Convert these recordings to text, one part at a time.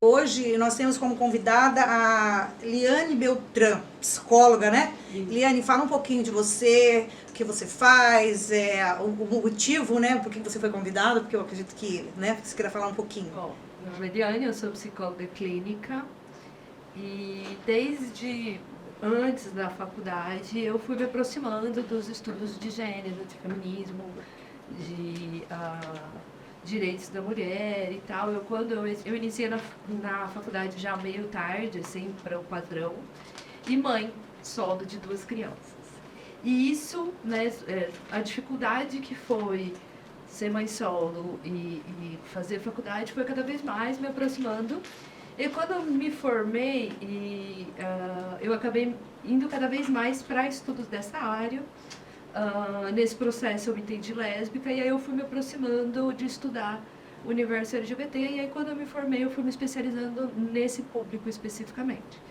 Hoje nós temos como convidada a Liane Beltrán, psicóloga, né? Liane, fala um pouquinho de você, o que você faz, o motivo, né? Por que você foi convidada, porque eu acredito que, né, você queira falar um pouquinho. Bom, meu nome é Liane, eu sou psicóloga clínica e desde antes da faculdade eu fui me aproximando dos estudos de gênero, de feminismo, de direitos da mulher e tal. Quando eu iniciei na faculdade já meio tarde, assim, para o padrão, e mãe solo de 2 crianças. E isso, né, a dificuldade que foi ser mãe solo e fazer faculdade foi cada vez mais me aproximando. E quando eu me formei, eu acabei indo cada vez mais para estudos dessa área. Nesse processo eu me entendi lésbica e aí eu fui me aproximando de estudar o universo LGBT e aí quando eu me formei eu fui me especializando nesse público especificamente.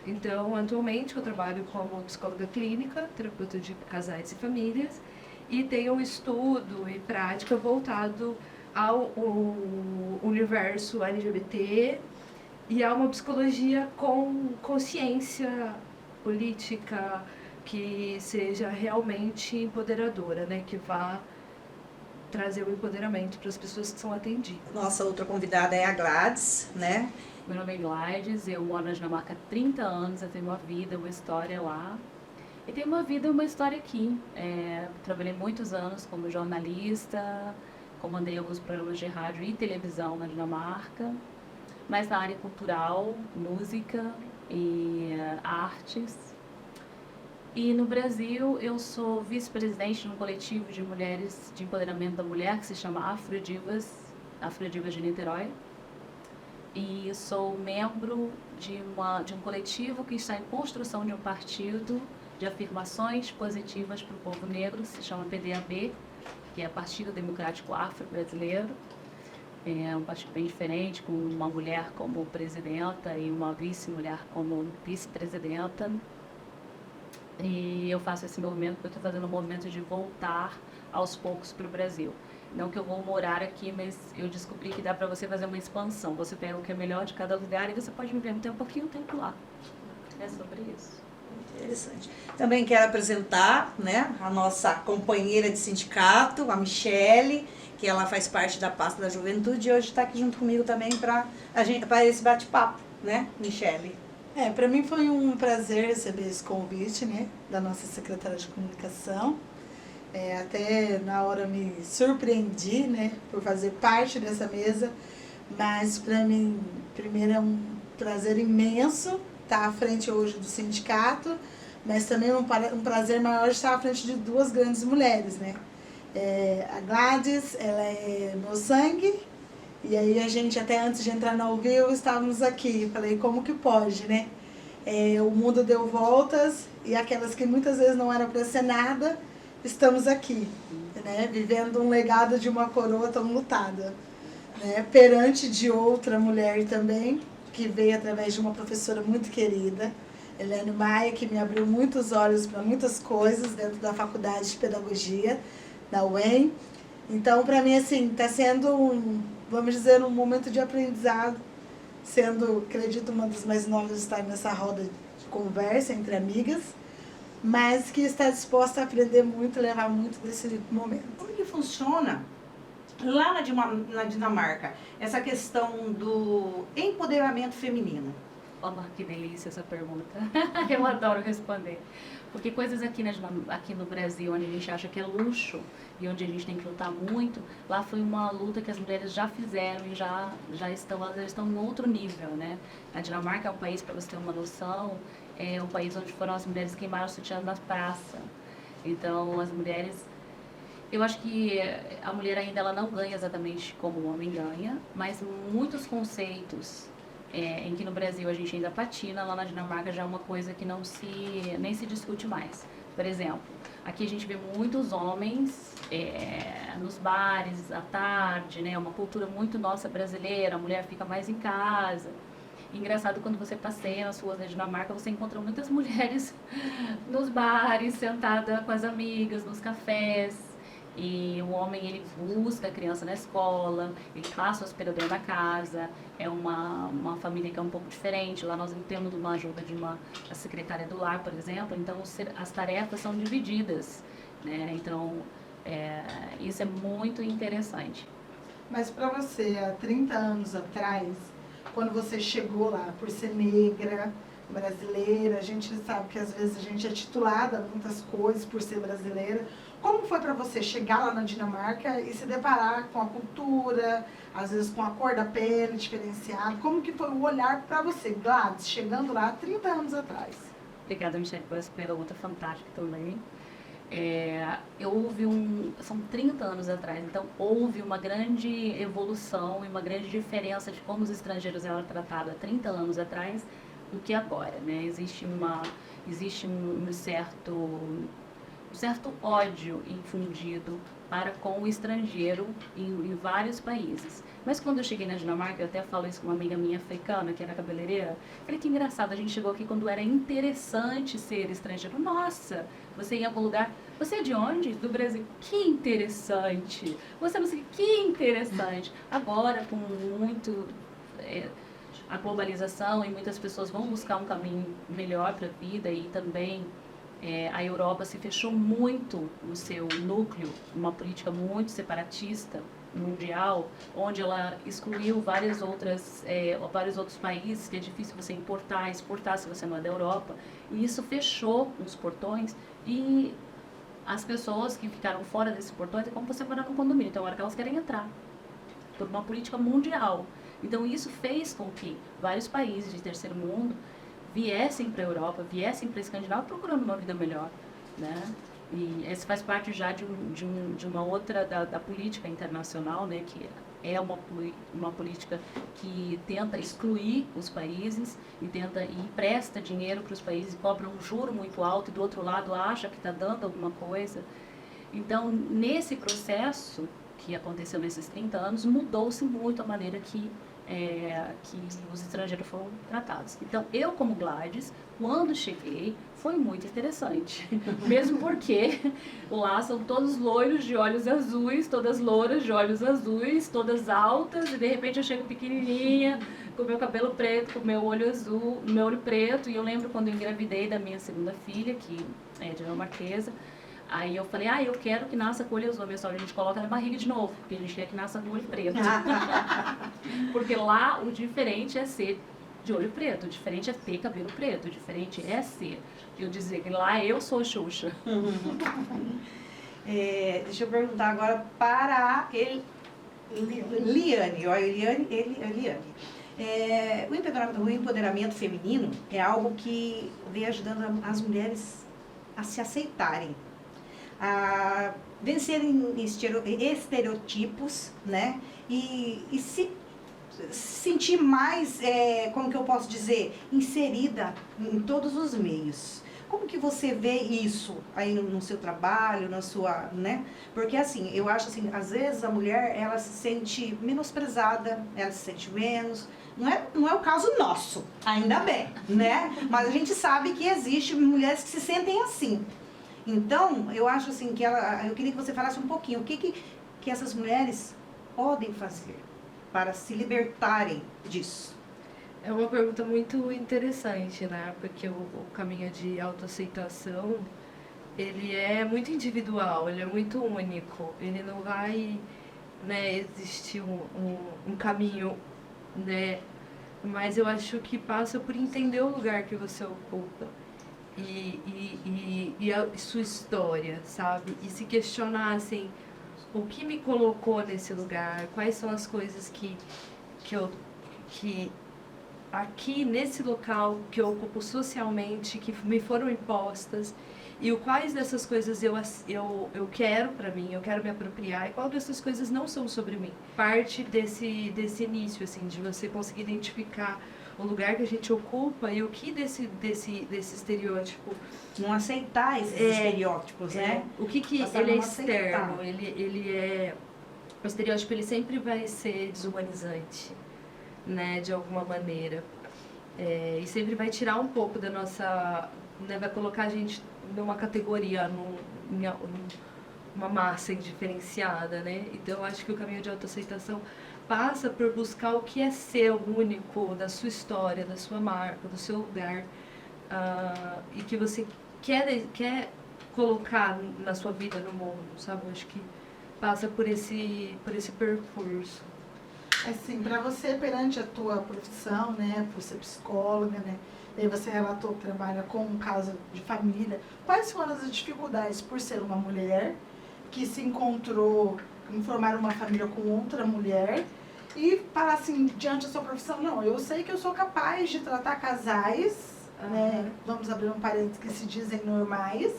Então, atualmente eu trabalho como psicóloga clínica, terapeuta de casais e famílias e tenho um estudo e prática voltado ao universo LGBT e a uma psicologia com consciência política, que seja realmente empoderadora, né? Que vá trazer o empoderamento para as pessoas que são atendidas. Nossa outra convidada é a Gladys, né? Meu nome é Gladys, eu moro na Dinamarca há 30 anos, eu tenho uma vida, uma história lá. E tenho uma vida e uma história aqui. Trabalhei muitos anos como jornalista, comandei alguns programas de rádio e televisão na Dinamarca, mas na área cultural, música e artes. E no Brasil eu sou vice-presidente de um coletivo de mulheres de empoderamento da mulher que se chama Afrodivas de Niterói. E sou membro de um coletivo que está em construção de um partido de afirmações positivas para o povo negro, se chama PDAB, que é Partido Democrático Afro-Brasileiro. É um partido bem diferente, com uma mulher como presidenta e uma vice-mulher como vice-presidenta. E eu faço esse movimento porque eu estou fazendo um movimento de voltar aos poucos para o Brasil. Não que eu vou morar aqui, mas eu descobri que dá para você fazer uma expansão. Você pega o que é melhor de cada lugar e você pode viver um pouquinho tempo lá. É sobre isso. Interessante. Também quero apresentar, né, a nossa companheira de sindicato, a Michele, que ela faz parte da pasta da juventude e hoje está aqui junto comigo também para esse bate-papo, né, Michele? Para mim foi um prazer receber esse convite, né, da nossa secretária de comunicação. Até na hora me surpreendi, né, por fazer parte dessa mesa, mas para mim, primeiro é um prazer imenso estar à frente hoje do sindicato, mas também um prazer maior estar à frente de 2 grandes mulheres, né. A Gladys, ela é meu sangue. E aí a gente, até antes de entrar no ao vivo, estávamos aqui. Falei, como que pode, né? O mundo deu voltas e aquelas que muitas vezes não eram para ser nada, estamos aqui, né? Vivendo um legado de uma coroa tão lutada, né? Perante de outra mulher também, que veio através de uma professora muito querida, Helene Maia, que me abriu muitos olhos para muitas coisas dentro da Faculdade de Pedagogia, da UEM. Então, para mim, assim, está sendo vamos dizer, um momento de aprendizado, sendo, acredito, uma das mais novas a estar nessa roda de conversa entre amigas, mas que está disposta a aprender muito e levar muito desse momento. Como que funciona lá na Dinamarca essa questão do empoderamento feminino? Olha que delícia essa pergunta. Eu adoro responder. Porque coisas aqui no Brasil, onde a gente acha que é luxo e onde a gente tem que lutar muito, lá foi uma luta que as mulheres já fizeram e já estão em outro nível, né? A Dinamarca é um país, para você ter uma noção, é um país onde foram as mulheres que queimaram o sutiã na praça. Então, as mulheres... Eu acho que a mulher ainda ela não ganha exatamente como o homem ganha, mas muitos conceitos... em que no Brasil a gente ainda patina, lá na Dinamarca já é uma coisa que nem se discute mais. Por exemplo, aqui a gente vê muitos homens nos bares à tarde, né? Uma cultura muito nossa brasileira, a mulher fica mais em casa. Engraçado, quando você passeia nas ruas da Dinamarca, você encontra muitas mulheres nos bares, sentada com as amigas, nos cafés. E o homem, ele busca a criança na escola, ele passa o aspirador na casa, é uma família que é um pouco diferente. Lá nós não temos uma ajuda de uma secretária do lar, por exemplo, então as tarefas são divididas, né? Então, isso é muito interessante. Mas para você, há 30 anos atrás, quando você chegou lá, por ser negra, brasileira, a gente sabe que às vezes a gente é titulada a muitas coisas por ser brasileira. Como foi para você chegar lá na Dinamarca e se deparar com a cultura, às vezes com a cor da pele diferenciada? Como que foi o olhar para você, Gladys, chegando lá há 30 anos atrás? Obrigada, Michelle, por essa pergunta fantástica também. São 30 anos atrás, então houve uma grande evolução e uma grande diferença de como os estrangeiros eram tratados há 30 anos atrás do que agora, né? Existe um certo ódio infundido para com o estrangeiro em vários países. Mas quando eu cheguei na Dinamarca, eu até falo isso com uma amiga minha africana, que era cabeleireira, falei que engraçado, a gente chegou aqui quando era interessante ser estrangeiro. Nossa, você ia em algum lugar, você é de onde? Do Brasil. Que interessante. Você não sei, que interessante. Agora, com a globalização e muitas pessoas vão buscar um caminho melhor para a vida e também a Europa se fechou muito no seu núcleo, uma política muito separatista mundial, onde ela excluiu vários outros países, que é difícil você importar, exportar se você não é da Europa, e isso fechou os portões e as pessoas que ficaram fora desses portões é como você morar num condomínio, então é hora que elas querem entrar, por uma política mundial. Então isso fez com que vários países de terceiro mundo viessem para a Europa, viessem para a Escandinávia procurando uma vida melhor, né? E esse faz parte já de uma outra da política internacional, né? Que é uma política que tenta excluir os países e empresta dinheiro para os países, cobra um juro muito alto e do outro lado acha que está dando alguma coisa. Então, nesse processo que aconteceu nesses 30 anos, mudou-se muito a maneira que os estrangeiros foram tratados. Então, eu como Gladys, quando cheguei, foi muito interessante. Mesmo porque lá são todos loiros de olhos azuis, todas louras de olhos azuis, todas altas, e de repente eu chego pequenininha, com meu cabelo preto, com meu olho azul, meu olho preto, e eu lembro quando eu engravidei da minha segunda filha, que é dinamarquesa. Aí eu falei, eu quero que nasça com o olho azul. A minha sogra, a gente coloca na barriga de novo, porque a gente quer que nasça com o olho preto. Porque lá o diferente é ser de olho preto, o diferente é ter cabelo preto, o diferente é ser. Eu dizer que lá eu sou Xuxa. Deixa eu perguntar agora para a Eliane. O empoderamento feminino é algo que vem ajudando as mulheres a se aceitarem, a vencerem estereotipos, né? E se sentir mais, como que eu posso dizer, inserida em todos os meios. Como que você vê isso aí no seu trabalho, na sua, né? Porque assim, eu acho assim, às vezes a mulher, ela se sente menosprezada, ela se sente menos. Não é o caso nosso, ainda bem, né? Mas a gente sabe que existe mulheres que se sentem assim. Então, eu acho assim que eu queria que você falasse um pouquinho o que essas mulheres podem fazer para se libertarem disso. É uma pergunta muito interessante, né? Porque o caminho de autoaceitação, ele é muito individual, ele é muito único. Ele não vai, né, existir um caminho, né? Mas eu acho que passa por entender o lugar que você ocupa e a sua história, sabe? E se questionar, assim, o que me colocou nesse lugar, quais são as coisas que aqui nesse local que eu ocupo socialmente, que me foram impostas, e quais dessas coisas eu quero pra mim, eu quero me apropriar, e qual dessas coisas não são sobre mim. Parte desse início, assim, de você conseguir identificar o lugar que a gente ocupa e o que desse estereótipo. Não aceitar esses estereótipos, né? O que ele é externo, ele é... O estereótipo, ele sempre vai ser desumanizante, né, de alguma maneira. E sempre vai tirar um pouco da nossa... Né, vai colocar a gente numa categoria, uma massa indiferenciada, né? Então, eu acho que o caminho de autoaceitação passa por buscar o que é seu, único, da sua história, da sua marca, do seu lugar, e que você quer colocar na sua vida, no mundo, sabe? Eu acho que passa por esse percurso. Assim, para você, perante a tua profissão, né, por ser psicóloga, né, e aí você relatou que trabalha com um caso de família, quais foram as dificuldades por ser uma mulher que se encontrou em formar uma família com outra mulher e falar assim, diante da sua profissão, não, eu sei que eu sou capaz de tratar casais, né, vamos abrir um parênteses, que se dizem normais,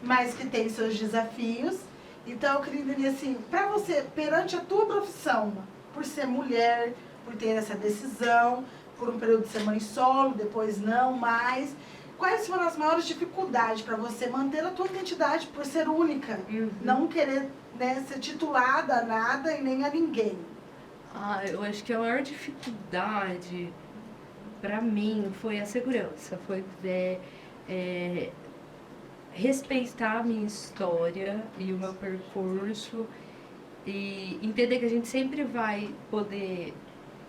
mas que tem seus desafios. Então, eu queria entender assim, para você, perante a tua profissão, por ser mulher, por ter essa decisão, por um período de ser mãe solo, depois não mais, quais foram as maiores dificuldades para você manter a tua identidade por ser única, não querer, né, ser titulada a nada e nem a ninguém? Eu acho que a maior dificuldade para mim foi a segurança, foi respeitar a minha história e o meu percurso e entender que a gente sempre vai poder,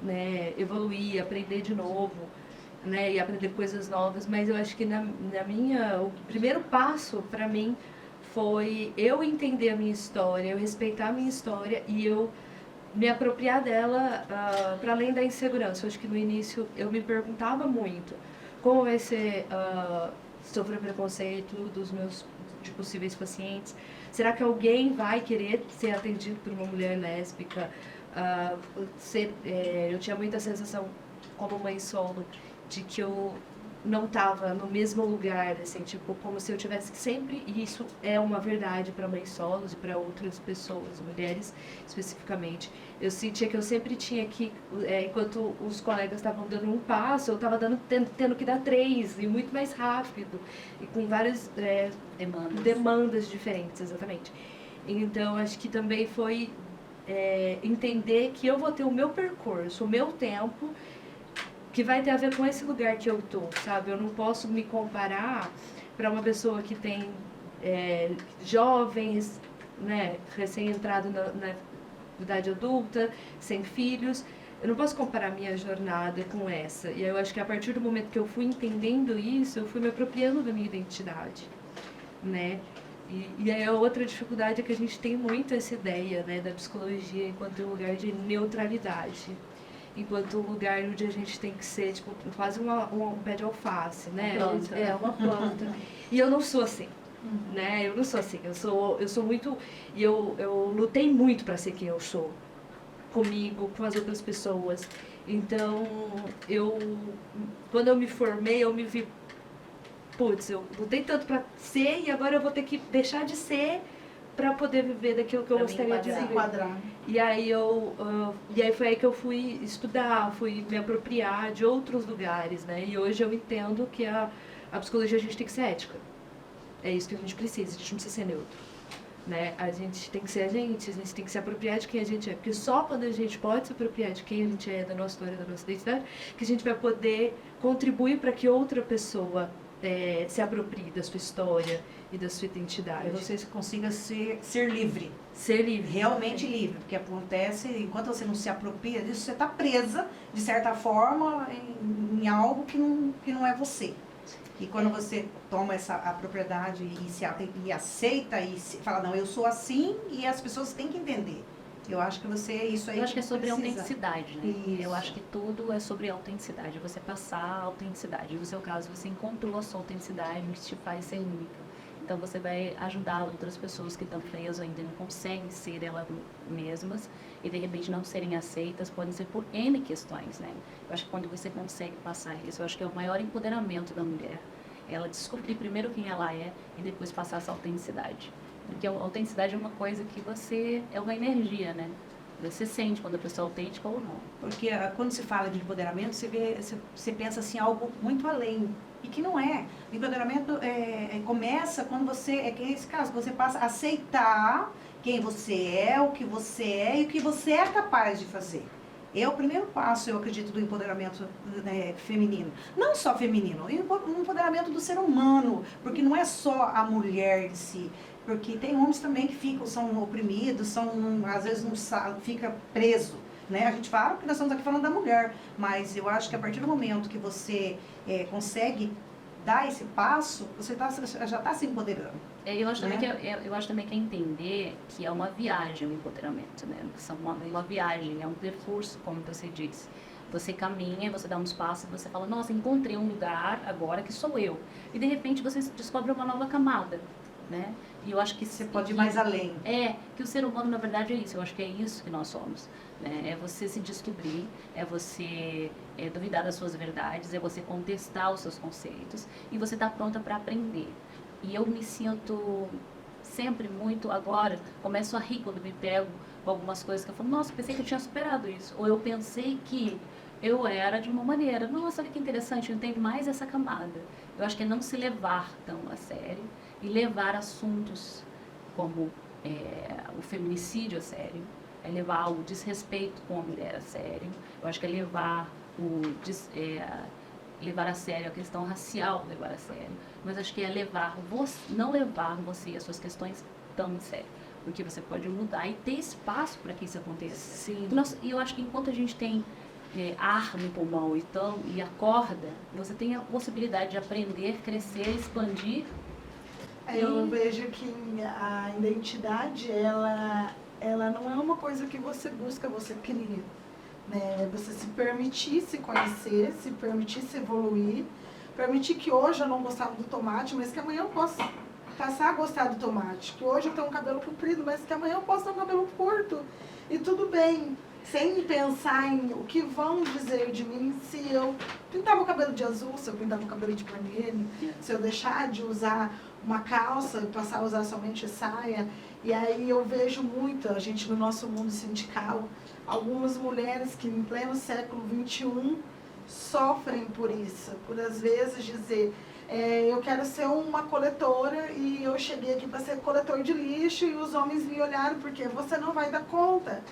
né, evoluir, aprender de novo, né, e aprender coisas novas, mas eu acho que o primeiro passo para mim foi eu entender a minha história, eu respeitar a minha história e eu me apropriar dela para além da insegurança. Eu acho que no início eu me perguntava muito como vai ser sofrer preconceito dos meus de possíveis pacientes. Será que alguém vai querer ser atendido por uma mulher lésbica? Eu tinha muita sensação, como mãe solo, de que eu não estava no mesmo lugar, assim, tipo, como se eu tivesse que sempre, e isso é uma verdade para mães solos e para outras pessoas, mulheres especificamente, eu sentia que eu sempre tinha que, enquanto os colegas estavam dando um passo, eu estava tendo que dar 3, e muito mais rápido, e com várias demandas diferentes, exatamente. Então, acho que também foi entender que eu vou ter o meu percurso, o meu tempo, que vai ter a ver com esse lugar que eu tô, sabe? Eu não posso me comparar para uma pessoa que tem jovens, né, recém-entrado na idade adulta, sem filhos. Eu não posso comparar a minha jornada com essa. E eu acho que a partir do momento que eu fui entendendo isso, eu fui me apropriando da minha identidade, né? E aí a outra dificuldade é que a gente tem muito essa ideia, né, da psicologia enquanto um lugar de neutralidade. Enquanto um lugar onde a gente tem que ser, tipo, quase um pé de alface, né? Uma planta. E eu não sou assim, né? Eu não sou assim. Eu sou muito... E eu lutei muito para ser quem eu sou. Comigo, com as outras pessoas. Então, quando eu me formei, eu me vi... Putz, eu lutei tanto para ser e agora eu vou ter que deixar de ser para poder viver daquilo que eu gostaria de viver. E aí foi aí que eu fui estudar, fui me apropriar de outros lugares, né? E hoje eu entendo que a psicologia a gente tem que ser ética. É isso que a gente precisa, a gente não precisa ser neutro, né? A gente tem que ser a gente tem que se apropriar de quem a gente é. Porque só quando a gente pode se apropriar de quem a gente é, da nossa história, da nossa identidade, que a gente vai poder contribuir para que outra pessoa se aproprie da sua história e da sua identidade. E você consiga ser livre. Ser livre. Realmente livre. Porque acontece, enquanto você não se apropria disso, você está presa, de certa forma, em algo que não é você. E quando você toma a propriedade e aceita e fala, não, eu sou assim e as pessoas têm que entender. Eu acho que isso aí. Eu acho que é sobre autenticidade, né? Isso. Eu acho que tudo é sobre autenticidade, você passar a autenticidade. No seu caso, você encontrou a sua autenticidade, que te faz ser única. Então, você vai ajudar outras pessoas que estão presas ainda não conseguem ser elas mesmas e, de repente, não serem aceitas, podem ser por N questões, né? Eu acho que quando você consegue passar isso, eu acho que é o maior empoderamento da mulher. Ela descobrir primeiro quem ela é e depois passar essa autenticidade. Porque a autenticidade é uma coisa que é uma energia, né? Você sente quando a pessoa é autêntica ou não. Porque quando se fala de empoderamento, você pensa assim, algo muito além. E que não é. O empoderamento começa quando que é esse caso, você passa a aceitar quem você é, o que você é e o que você é capaz de fazer. É o primeiro passo, eu acredito, do empoderamento feminino. Não só feminino, o empoderamento do ser humano, porque não é só a mulher em si. Porque tem homens também que ficam, são oprimidos, às vezes não fica preso. Né? A gente fala porque nós estamos aqui falando da mulher, mas eu acho que a partir do momento que você consegue dar esse passo, você já está se empoderando. Eu acho também que é entender que é uma viagem o empoderamento, né? Uma viagem, é um percurso, como você disse. Você caminha, você dá uns passos, você fala, nossa, encontrei um lugar agora que sou eu. E de repente você descobre uma nova camada, né? E eu acho que você pode ir mais além. Que o ser humano, na verdade, é isso. Eu acho que é isso que nós somos. Né? É você se descobrir, é você duvidar das suas verdades, é você contestar os seus conceitos e você estar pronta para aprender. E eu me sinto sempre muito, agora, começo a rir quando me pego com algumas coisas que eu falo, nossa, pensei que eu tinha superado isso. Ou eu pensei que eu era de uma maneira. Nossa, olha que interessante, eu entendo mais essa camada. Eu acho que é não se levar tão a sério e levar assuntos como o feminicídio a sério, é levar o desrespeito com a mulher a sério, eu acho que é levar levar a sério a questão racial, levar a sério, mas acho que é não levar você e as suas questões tão em sério, porque você pode mudar e ter espaço para que isso aconteça. Sim. E eu acho que enquanto a gente tem ar no pulmão e acorda, você tem a possibilidade de aprender, crescer, expandir. Eu vejo que a identidade, ela não é uma coisa que você busca, você cria. Né? Você se permitir se conhecer, se permitir se evoluir, permitir que hoje eu não gostava do tomate, mas que amanhã eu possa passar a gostar do tomate. Que hoje eu tenho um cabelo comprido, mas que amanhã eu posso ter um cabelo curto. E tudo bem, sem pensar em o que vão dizer de mim se eu pintar meu cabelo de azul, se eu pintar meu cabelo de vermelho, se eu deixar de usar uma calça e passar a usar somente saia. E aí eu vejo muito, a gente no nosso mundo sindical, algumas mulheres que em pleno século XXI sofrem por isso, por às vezes dizer, eu quero ser uma coletora e eu cheguei aqui para ser coletor de lixo e os homens me olharam porque você não vai dar conta.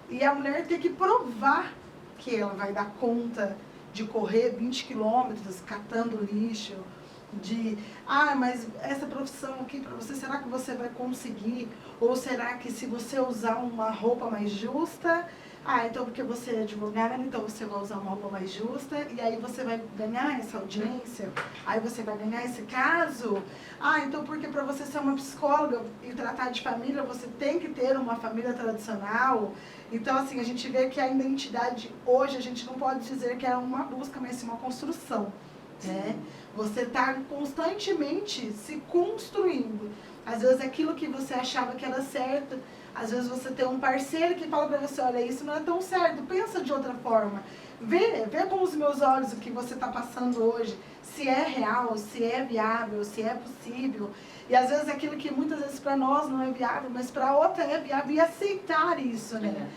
E a mulher tem que provar que ela vai dar conta de correr 20 quilômetros catando lixo, mas essa profissão aqui para você, será que você vai conseguir? Ou será que se você usar uma roupa mais justa, então porque você é advogada, então você vai usar uma roupa mais justa, e aí você vai ganhar essa audiência, aí você vai ganhar esse caso, então porque para você ser uma psicóloga e tratar de família, você tem que ter uma família tradicional. Então, assim, a gente vê que a identidade, hoje, a gente não pode dizer que é uma busca, mas sim uma construção. Né? Você está constantemente se construindo. Às vezes aquilo que você achava que era certo, às vezes você tem um parceiro que fala para você, olha, isso não é tão certo, pensa de outra forma. Vê com os meus olhos o que você está passando hoje, se é real, se é viável, se é possível. E às vezes aquilo que muitas vezes para nós não é viável, mas para outra é viável, e aceitar isso, né?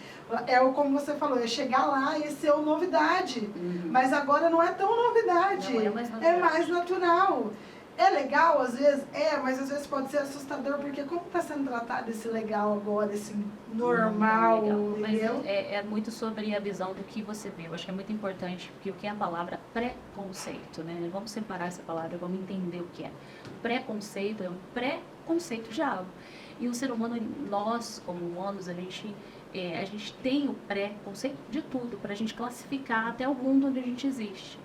Como você falou, é chegar lá e ser novidade. Mas agora não é tão novidade. Não, é mais natural. É legal, às vezes? Mas às vezes pode ser assustador, porque como está sendo tratado esse legal agora, esse normal, entendeu? Mas é muito sobre a visão do que você vê. Eu acho que é muito importante, porque o que é a palavra preconceito, né? Vamos separar essa palavra, vamos entender o que é. Preconceito é um preconceito de algo. E o ser humano, nós, como humanos, a gente tem o preconceito de tudo, para a gente classificar até o mundo onde a gente existe.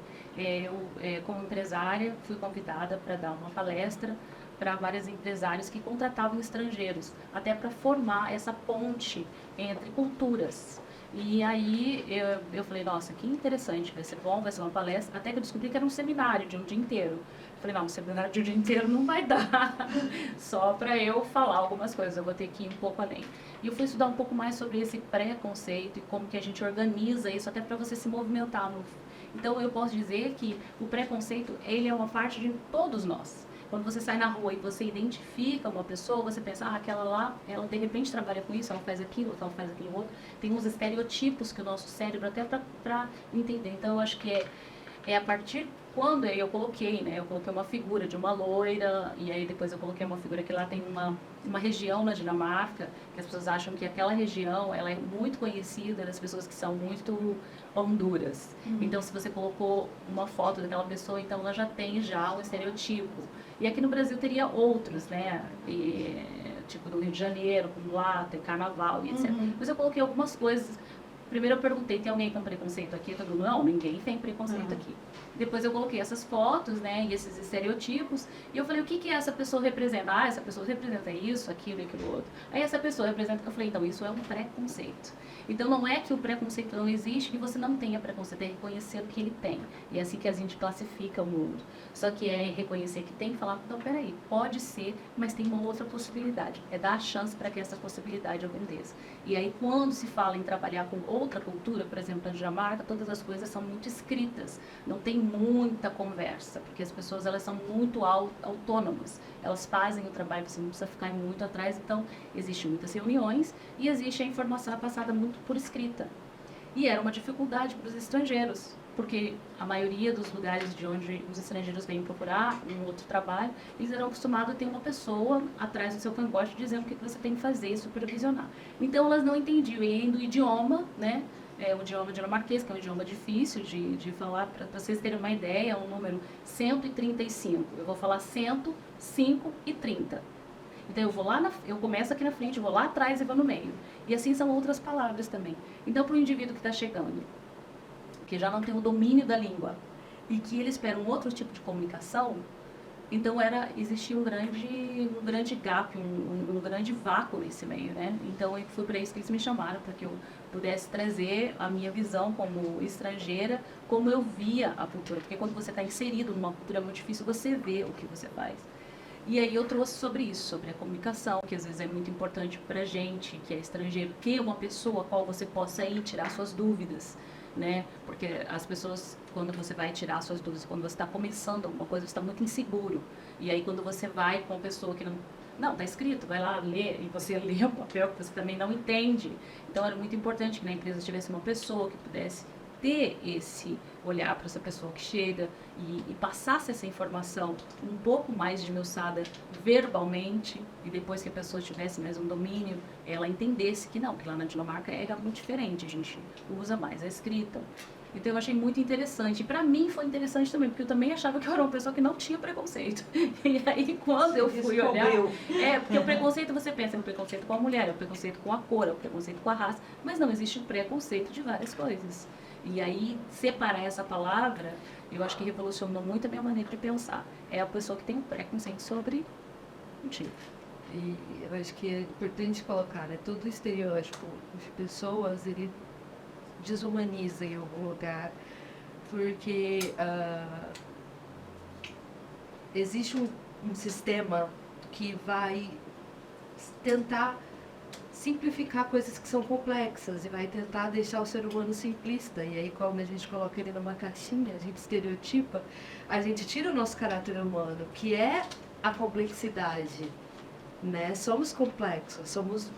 Como empresária, fui convidada para dar uma palestra para vários empresários que contratavam estrangeiros, até para formar essa ponte entre culturas. E aí eu falei, nossa, que interessante, vai ser bom, vai ser uma palestra, até que eu descobri que era um seminário de um dia inteiro. Falei, não, um seminário de um dia inteiro não vai dar, só para eu falar algumas coisas, eu vou ter que ir um pouco além. E eu fui estudar um pouco mais sobre esse preconceito e como que a gente organiza isso, até para você se movimentar. Então eu posso dizer que o preconceito, ele é uma parte de todos nós. Quando você sai na rua e você identifica uma pessoa, você pensa, aquela lá, ela de repente trabalha com isso, ela faz aquilo, ela faz aquilo outro. Tem uns estereotipos que o nosso cérebro até para entender. Então eu acho que é a partir quando eu coloquei, né? Eu coloquei uma figura de uma loira, e aí depois eu coloquei uma figura que lá tem uma região na Dinamarca, que as pessoas acham que aquela região, ela é muito conhecida das pessoas que são muito honduras. Então, se você colocou uma foto daquela pessoa, então ela já tem um estereotipo. E aqui no Brasil teria outros, né? tipo do Rio de Janeiro, como lá, tem carnaval e etc. Mas eu coloquei algumas coisas. Primeiro eu perguntei, tem alguém com preconceito aqui? Todo mundo, não, ninguém tem preconceito aqui. Depois eu coloquei essas fotos, né, e esses estereotipos, e eu falei, o que que essa pessoa representa? Ah, essa pessoa representa isso, aquilo e aquilo outro. Aí essa pessoa representa, eu falei, então, isso é um preconceito. Então não é que o preconceito não existe, que você não tenha preconceito, é reconhecer o que ele tem. E é assim que a gente classifica o mundo. Só que é reconhecer que tem e falar, então, peraí, pode ser, mas tem uma outra possibilidade. É dar a chance para que essa possibilidade aconteça. E aí, quando se fala em trabalhar com outra cultura, por exemplo, na Dinamarca, todas as coisas são muito escritas. Não tem muita conversa, porque as pessoas, elas são muito autônomas. Elas fazem o trabalho, você não precisa ficar muito atrás. Então, existem muitas reuniões e existe a informação passada muito por escrita. E era uma dificuldade para os estrangeiros, porque a maioria dos lugares de onde os estrangeiros vêm procurar um outro trabalho, eles eram acostumados a ter uma pessoa atrás do seu cangote dizendo o que você tem que fazer e supervisionar. Então elas não entendiam, e ainda o idioma, né? O idioma dinamarquês, que é um idioma difícil de falar, para vocês terem uma ideia, é um número 135. Eu vou falar 105 e 30. Então eu começo aqui na frente, vou lá atrás e vou no meio. E assim são outras palavras também. Então, para o indivíduo que está chegando, que já não tem o domínio da língua e que ele espera um outro tipo de comunicação, então existia um grande gap, um grande vácuo nesse meio, né? Então foi para isso que eles me chamaram, para que eu pudesse trazer a minha visão como estrangeira, como eu via a cultura, porque quando você está inserido numa cultura é muito difícil você ver o que você faz. E aí eu trouxe sobre isso, sobre a comunicação, que às vezes é muito importante para a gente, que é estrangeiro, que é uma pessoa a qual você possa ir tirar suas dúvidas, né? Porque as pessoas, quando você vai tirar suas dúvidas, quando você está começando alguma coisa, você está muito inseguro. E aí quando você vai com uma pessoa que não, tá escrito, vai lá ler, e você lê um papel que você também não entende. Então era muito importante que na empresa tivesse uma pessoa que pudesse ter esse olhar para essa pessoa que chega e passasse essa informação um pouco mais esmiuçada verbalmente, e depois que a pessoa tivesse mais um domínio, ela entendesse que não, que lá na Dinamarca é muito diferente, a gente usa mais a escrita. Então eu achei muito interessante. E para mim foi interessante também, porque eu também achava que eu era uma pessoa que não tinha preconceito. E aí quando eu fui olhar... porque o preconceito, você pensa no preconceito com a mulher, é o preconceito com a cor, é o preconceito com a raça, mas não, existe o preconceito de várias coisas. E aí, separar essa palavra, eu acho que revolucionou muito a minha maneira de pensar. É a pessoa que tem um preconceito sobre um tipo. E eu acho que é importante colocar, né? Todo estereótipo de pessoas, ele desumaniza em algum lugar, porque existe um sistema que vai tentar simplificar coisas que são complexas e vai tentar deixar o ser humano simplista. E aí, como a gente coloca ele numa caixinha, a gente estereotipa, a gente tira o nosso caráter humano, que é a complexidade, né? Somos complexos, somos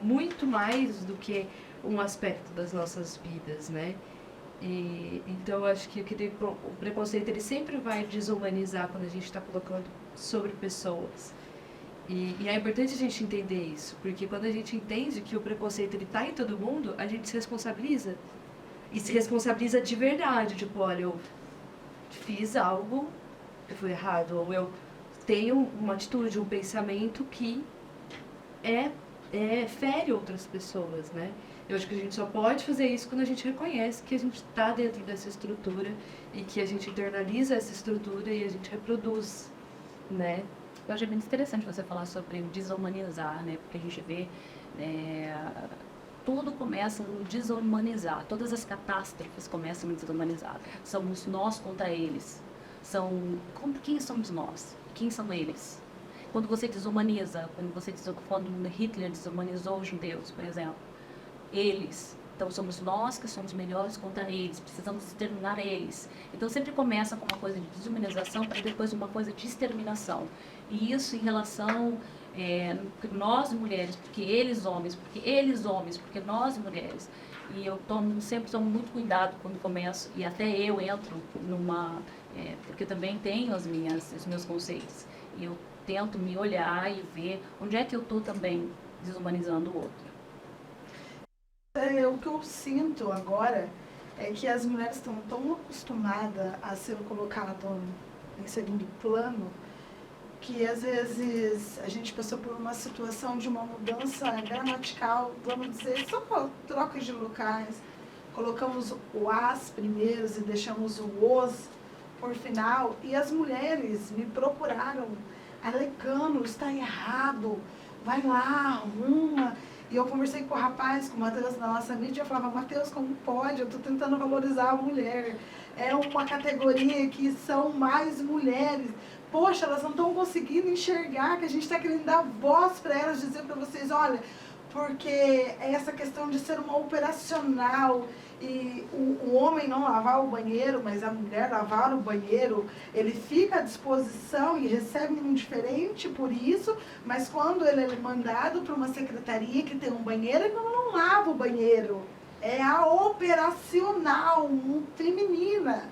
muito mais do que um aspecto das nossas vidas, né? E então, eu acho que o preconceito ele sempre vai desumanizar quando a gente está colocando sobre pessoas. E é importante a gente entender isso, porque quando a gente entende que o preconceito ele tá em todo mundo, a gente se responsabiliza. E se responsabiliza de verdade, tipo, olha, eu fiz algo que foi errado, ou eu tenho uma atitude, um pensamento que fere outras pessoas, né? Eu acho que a gente só pode fazer isso quando a gente reconhece que a gente está dentro dessa estrutura e que a gente internaliza essa estrutura e a gente reproduz, né? Eu achei muito interessante você falar sobre o desumanizar, né? Porque a gente vê tudo começa no desumanizar. Todas as catástrofes começam no desumanizar. Somos nós contra eles. Quem somos nós? Quem são eles? Quando você desumaniza, quando Hitler desumanizou os judeus, por exemplo, eles. Então somos nós que somos melhores contra eles, precisamos exterminar eles. Então sempre começa com uma coisa de desumanização para depois uma coisa de exterminação. E isso em relação nós mulheres, porque eles homens, porque nós mulheres. E eu sempre tomo muito cuidado quando começo, e até eu entro porque eu também tenho os meus conceitos. E eu tento me olhar e ver onde é que eu estou também desumanizando o outro. O que eu sinto agora é que as mulheres estão tão acostumadas a ser colocadas em segundo plano que às vezes a gente passou por uma situação de uma mudança gramatical, vamos dizer, só troca de locais. Colocamos o as primeiros e deixamos o os por final. E as mulheres me procuraram, alegando, está errado, vai lá, arruma. E eu conversei com o rapaz, com o Matheus da nossa mídia, eu falava, Matheus, como pode? Eu estou tentando valorizar a mulher. É uma categoria que são mais mulheres. Poxa, elas não estão conseguindo enxergar, que a gente está querendo dar voz para elas, dizer para vocês, olha, porque é essa questão de ser uma operacional e o homem não lavar o banheiro, mas a mulher lavar o banheiro, ele fica à disposição e recebe um diferente por isso, mas quando ele é mandado para uma secretaria que tem um banheiro, ele não lava o banheiro. É a operacional feminina.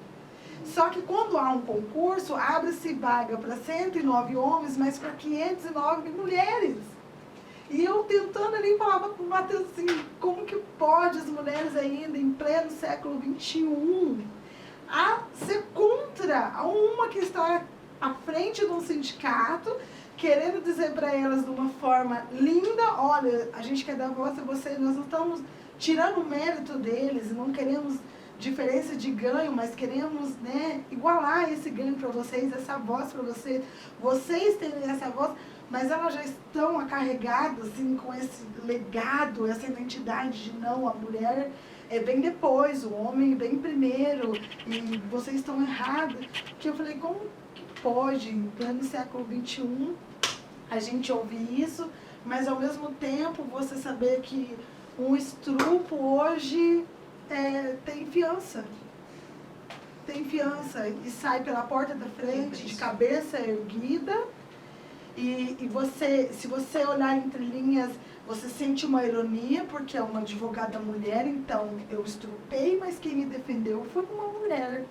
Só que quando há um concurso, abre-se vaga para 109 homens, mas para 509 mulheres. E eu tentando ali, falava com o Matheus assim, como que pode as mulheres ainda, em pleno século XXI, a ser contra a uma que está à frente de um sindicato, querendo dizer para elas de uma forma linda, olha, a gente quer dar voz a vocês, nós não estamos tirando o mérito deles, não queremos diferença de ganho, mas queremos, né, igualar esse ganho para vocês, essa voz para vocês terem essa voz, mas elas já estão acarregadas assim, com esse legado, essa identidade de não, a mulher vem depois, o homem vem primeiro, e vocês estão errados. Que eu falei, como que pode, em pleno século XXI, a gente ouvir isso, mas ao mesmo tempo você saber que um estrupo hoje tem fiança. Tem fiança e sai pela porta da frente, de cabeça erguida. E você, se você olhar entre linhas, você sente uma ironia, porque é uma advogada mulher, então eu estrupei, mas quem me defendeu foi uma mulher.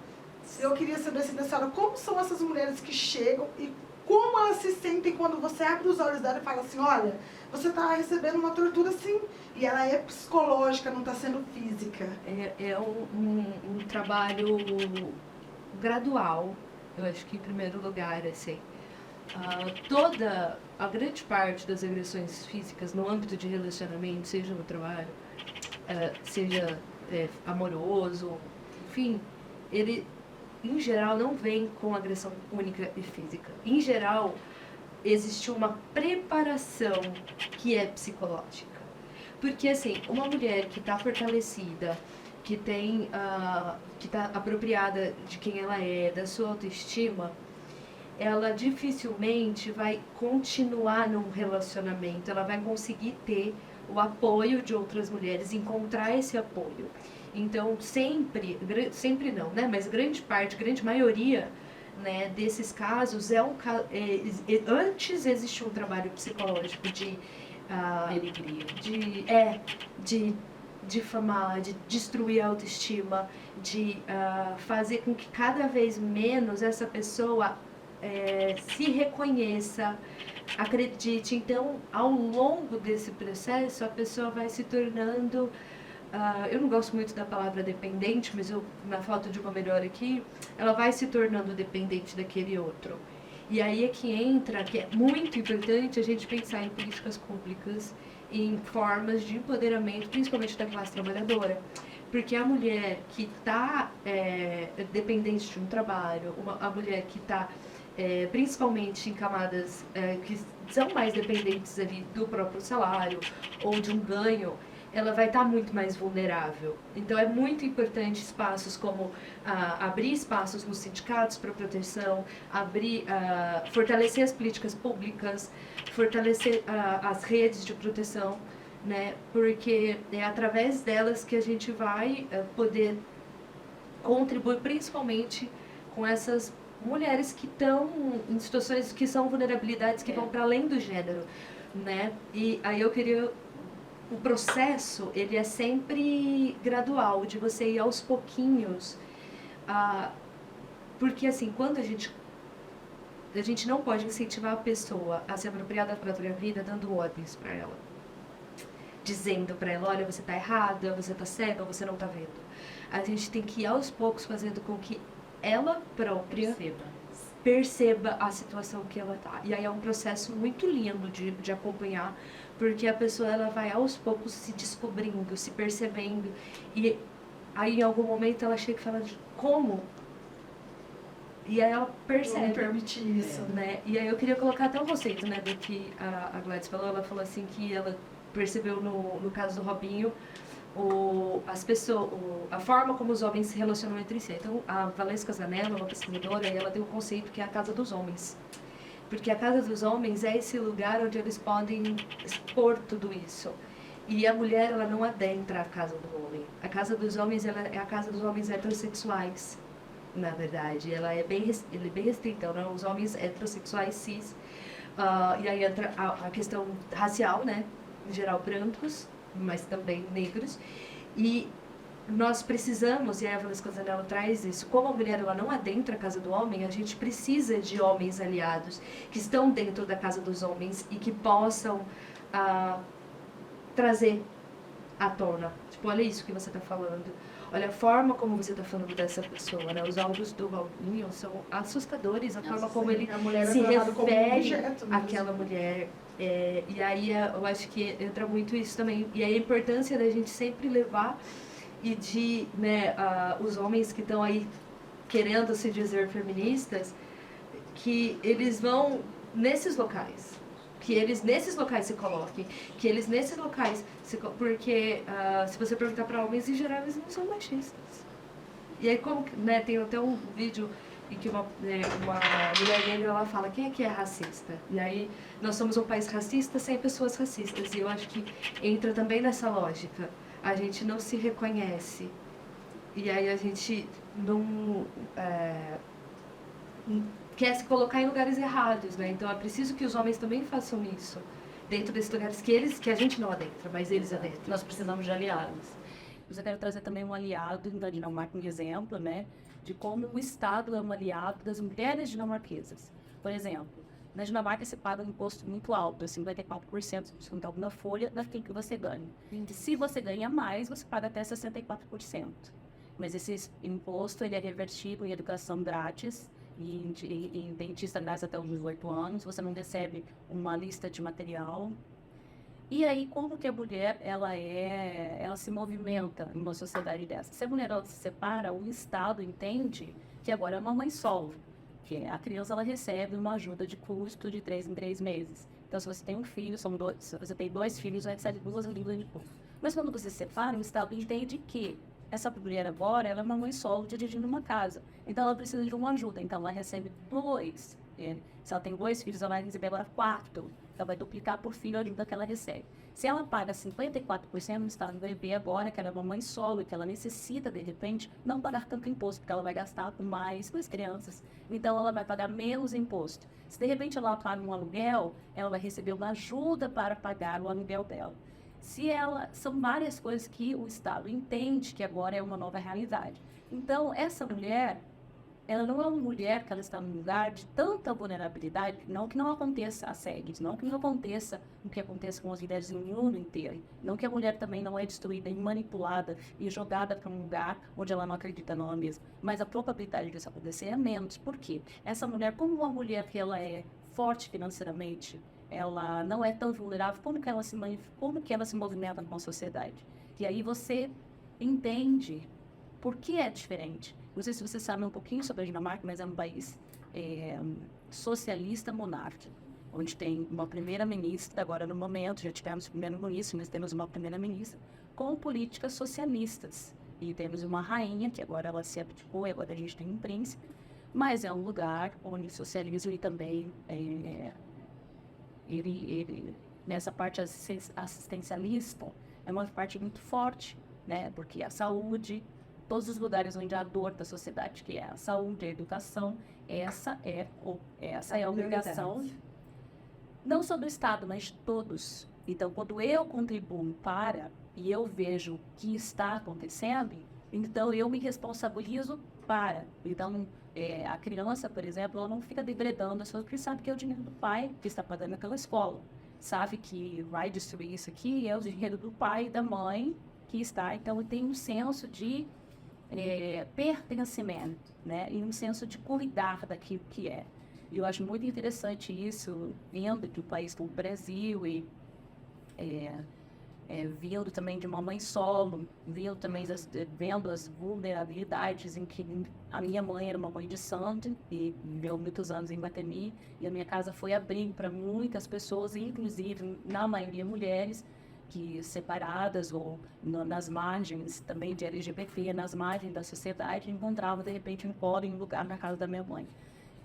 Eu queria saber assim, da senhora, como são essas mulheres que chegam e como elas se sentem quando você abre os olhos dela e fala assim, olha, você está recebendo uma tortura sim, e ela é psicológica, não está sendo física. É um trabalho gradual, eu acho que em primeiro lugar, assim. A grande parte das agressões físicas no âmbito de relacionamento, seja no trabalho, seja amoroso, enfim, ele, em geral, não vem com agressão única e física. Em geral, existe uma preparação que é psicológica. Porque, assim, uma mulher que está fortalecida, que está apropriada de quem ela é, da sua autoestima, ela dificilmente vai continuar num relacionamento, ela vai conseguir ter o apoio de outras mulheres, encontrar esse apoio. Então, sempre não, né? Mas grande maioria, né, desses casos antes existe um trabalho psicológico de de difamar, de destruir a autoestima, de fazer com que cada vez menos essa pessoa se reconheça, acredite. Então, ao longo desse processo, a pessoa vai se tornando, eu não gosto muito da palavra dependente, mas na falta de uma melhor aqui, ela vai se tornando dependente daquele outro. E aí é que entra, que é muito importante a gente pensar em políticas públicas, em formas de empoderamento, principalmente da classe trabalhadora. Porque a mulher que está dependente de um trabalho, a mulher que está principalmente em camadas que são mais dependentes ali do próprio salário ou de um ganho, ela vai estar muito mais vulnerável. Então é muito importante espaços como abrir espaços nos sindicatos para proteção, fortalecer as políticas públicas, fortalecer as redes de proteção, né? Porque é através delas que a gente vai poder contribuir principalmente com essas mulheres que estão em situações que são vulnerabilidades que vão para além do gênero, né? E aí eu queria... O processo, ele é sempre gradual, de você ir aos pouquinhos, porque assim, quando a gente não pode incentivar a pessoa a se apropriar da própria vida dando ordens para ela, dizendo para ela, olha, você está errada, você está cega, você não está vendo. A gente tem que ir aos poucos fazendo com que ela própria perceba a situação que ela tá. E aí é um processo muito lindo de acompanhar, porque a pessoa ela vai aos poucos se descobrindo, se percebendo, e aí em algum momento ela chega e fala, como? E aí ela Vou me percebe, permitir isso. né? E aí eu queria colocar até um conceito, né, do que a Gladys falou. Ela falou assim que ela percebeu no caso do Robinho as pessoas, a forma como os homens se relacionam entre si. Então, a Valesca Zanella, uma pesquisadora, ela tem um conceito que é a casa dos homens. Porque a casa dos homens é esse lugar onde eles podem expor tudo isso. E a mulher, ela não adentra a casa do homem. A casa dos homens, ela é a casa dos homens heterossexuais, na verdade. Ela é bem restrita, né? Os homens heterossexuais cis. E aí entra a questão racial, né? Em geral, brancos, mas também negros. E nós precisamos, e a Valesca Zanella traz isso, como a mulher ela não adentra a casa do homem, a gente precisa de homens aliados que estão dentro da casa dos homens e que possam trazer à tona. Tipo, olha isso que você está falando. Olha a forma como você está falando dessa pessoa, né? Os áudios do Robinho são assustadores, a forma como ele se refere àquela mulher. E aí eu acho que entra muito isso também. E aí a importância da gente sempre levar e de, né, os homens que estão aí querendo se dizer feministas, que eles vão nesses locais. Que eles nesses locais se coloquem, que eles nesses locais porque se você perguntar para homens em geral, eles não são machistas. E aí como, né, tem até um vídeo em que uma mulher negra ela fala, quem é que é racista? E aí nós somos um país racista sem pessoas racistas, e eu acho que entra também nessa lógica. A gente não se reconhece, e aí a gente não quer se colocar em lugares errados, né? Então é preciso que os homens também façam isso, dentro desses lugares que a gente não adentra, mas eles adentram. Nós precisamos de aliados. Eu quero trazer também um aliado da Dinamarca, um exemplo, né, de como o Estado é um aliado das mulheres dinamarquesas. Por exemplo, na Dinamarca se paga um imposto muito alto, 54%, se descontar na folha daquilo que você ganha. E se você ganha mais, você paga até 64%. Mas esse imposto ele é revertido em educação grátis, e em dentista grátis até os 18 anos, você não recebe uma lista de material. E aí, como que a mulher, ela se movimenta em uma sociedade dessa? Se a mulher ela se separa, o Estado entende que agora é uma mãe solo, que a criança ela recebe uma ajuda de custo de 3 em 3 meses. Então, se você tem um filho, se você tem 2 filhos, você recebe 2 libras de custo. Mas quando você se separa, o Estado entende que essa mulher agora ela é uma mãe solo dirigindo uma casa. Então, ela precisa de uma ajuda. Então, ela recebe 2. Se ela tem 2 filhos, ela vai receber agora 4. Ela vai duplicar por filho a ajuda que ela recebe. Se ela paga 54% no Estado, vai ver agora que ela é uma mãe solo e que ela necessita, de repente, não pagar tanto imposto, porque ela vai gastar mais com as crianças. Então, ela vai pagar menos imposto. Se, de repente, ela paga um aluguel, ela vai receber uma ajuda para pagar o aluguel dela. São várias coisas que o Estado entende que agora é uma nova realidade. Então, essa mulher, ela não é uma mulher que ela está num lugar de tanta vulnerabilidade, não que não aconteça assédios, não que não aconteça o que acontece com as mulheres no mundo inteiro, não que a mulher também não é destruída e manipulada e jogada para um lugar onde ela não acredita nela mesma, mas a probabilidade disso acontecer é menos. Por quê? Essa mulher, como uma mulher que ela é forte financeiramente, ela não é tão vulnerável, como que ela se movimenta com a sociedade? E aí você entende por que é diferente. Não sei se você sabe um pouquinho sobre a Dinamarca, mas é um país socialista monárquico, onde tem uma primeira-ministra, agora no momento, já tivemos primeiro-ministro, mas temos uma primeira-ministra, com políticas socialistas. E temos uma rainha, que agora ela se abdicou, e agora a gente tem um príncipe, mas é um lugar onde o socialismo também nessa parte assistencialista, é uma parte muito forte, né? Porque a saúde, todos os lugares onde há dor da sociedade, que é a saúde, a educação, essa é a obrigação, não só do Estado, mas de todos. Então, quando eu contribuo e eu vejo o que está acontecendo, então eu me responsabilizo para. Então, a criança, por exemplo, ela não fica degradando, porque sabe que é o dinheiro do pai que está pagando aquela escola. Sabe que vai destruir isso aqui, é o dinheiro do pai e da mãe que está. Então, tem um senso de pertencimento, né? E um senso de cuidar daquilo que é. E eu acho muito interessante isso, vindo de um país como o Brasil e vindo também de uma mãe solo, vindo também vendo as vulnerabilidades em que a minha mãe era uma mãe de santo e viveu muitos anos em Guatemi, e a minha casa foi abrigo para muitas pessoas, inclusive, na maioria, mulheres, que separadas ou nas margens também de LGBT, nas margens da sociedade, encontravam, de repente, um colo em um lugar na casa da minha mãe.